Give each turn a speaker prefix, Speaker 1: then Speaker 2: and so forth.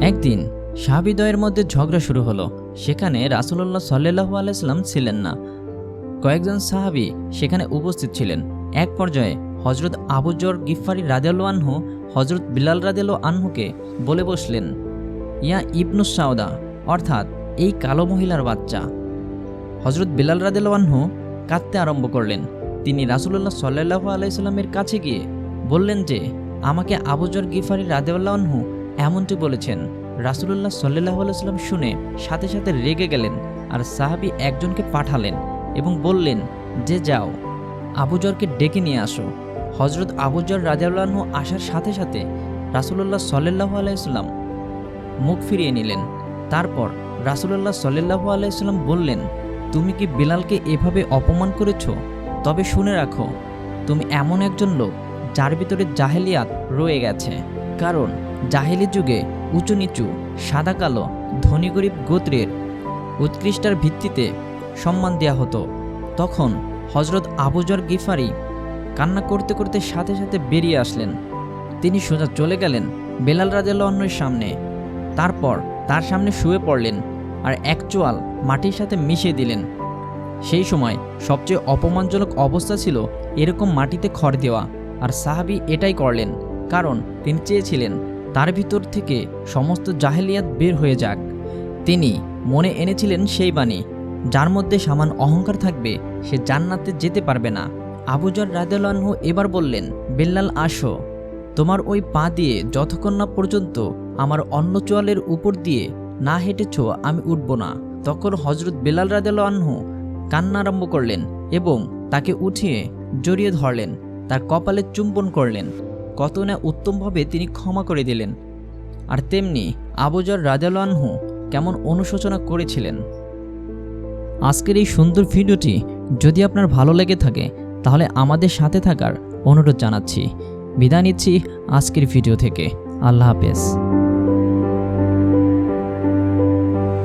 Speaker 1: একদিন সাহাবীদ্বয়ের মধ্যে ঝগড়া শুরু হলো। সেখানে রাসূলুল্লাহ সাল্লাল্লাহু আলাইহি ওয়াসাল্লাম ছিলেন না। কয়েকজন সাহাবী সেখানে উপস্থিত ছিলেন। এক পর্যায়ে হযরত আবু যর গিফারী রাদিয়াল্লাহু আনহু হযরত বিলাল রাদিয়াল্লাহু আনহুকে বলে বসলেন, ইয়া ইবনুস সাউদা, অর্থাৎ এই কালো মহিলার বাচ্চা। হযরত বিলাল রাদিয়াল্লাহু আনহু কাঁদতে আরম্ভ করলেন। তিনি রাসূলুল্লাহ সাল্লাল্লাহু আলাইহি ওয়াসাল্লামের কাছে গিয়ে বললেন যে, আমাকে আবু যর গিফারী রাদিয়াল্লাহু আনহু এমনটি বলেছেন। রাসূলুল্লাহ সাল্লাল্লাহু আলাইহি ওয়াসাল্লাম শুনে সাথে সাথে রেগে গেলেন আর সাহাবী একজনকে পাঠালেন এবং বললেন যে, যাও আবু যরকে ডেকে নিয়ে আসো। হযরত আবু যর রাদিয়াল্লাহু আনহু আসার সাথে সাথে রাসূলুল্লাহ সাল্লাল্লাহু আলাইহি ওয়াসাল্লাম মুখ ফিরিয়ে নিলেন। তারপর রাসূলুল্লাহ সাল্লাল্লাহু আলাইহি ওয়াসাল্লাম বললেন, তুমি কি বিলালকে এভাবে অপমান করেছো? তবে শুনে রাখো, তুমি এমন একজন লোক যার ভিতরে জাহেলিয়াত রয়ে গেছে। কারণ জাহেলি যুগে উঁচু নিচু, সাদা কালো, ধনী গরিব গোত্রের উৎকৃষ্টার ভিত্তিতে সম্মান দেয়া হতো। তখন হযরত আবু যর গিফারী কান্না করতে করতে সাথে সাথে বেরিয়ে আসলেন। তিনি সোজা চলে গেলেন বেলাল রাদিয়াল্লাহু আনহুর সামনে। তারপর তার সামনে শুয়ে পড়লেন আর এক চোয়াল মাটির সাথে মিশিয়ে দিলেন। সেই সময় সবচেয়ে অপমানজনক অবস্থা ছিল এরকম মাটিতে খড় দেওয়া, আর সাহাবী এটাই করলেন কারণ তিনি চেয়েছিলেন তার ভিতর থেকে সমস্ত জাহেলিয়াত বের হয়ে যাক। তিনি মনে এনেছিলেন সেই বাণী, যার মধ্যে সামান্য অহংকার থাকবে সে জান্নাতে যেতে পারবে না। আবু যর রাদিয়াল্লাহু আনহু এবার বললেন, বেলাল আসো, তোমার ওই পা দিয়ে যতক্ষণ না পর্যন্ত আমার অন্য চোয়ালের উপর দিয়ে না হেঁটেছ আমি উঠব না। তখন হযরত বেলাল রাদিয়াল্লাহু আনহু কান্না আরম্ভ করলেন এবং তাকে উঠিয়ে জড়িয়ে ধরলেন, তার কপালে চুম্বন করলেন। কত না উত্তমভাবে তিনি ক্ষমা করে দিলেন। আর তেমনি আবু যর রাদিয়াল্লাহু আনহু কেমন অনুশোচনা করেছিলেন। আজকের এই সুন্দর ভিডিওটি যদি আপনার ভালো লেগে থাকে তাহলে আমাদের সাথে থাকার অনুরোধ জানাচ্ছি। বিদায় নিচ্ছি আজকের ভিডিও থেকে। আল্লাহ হাফেজ।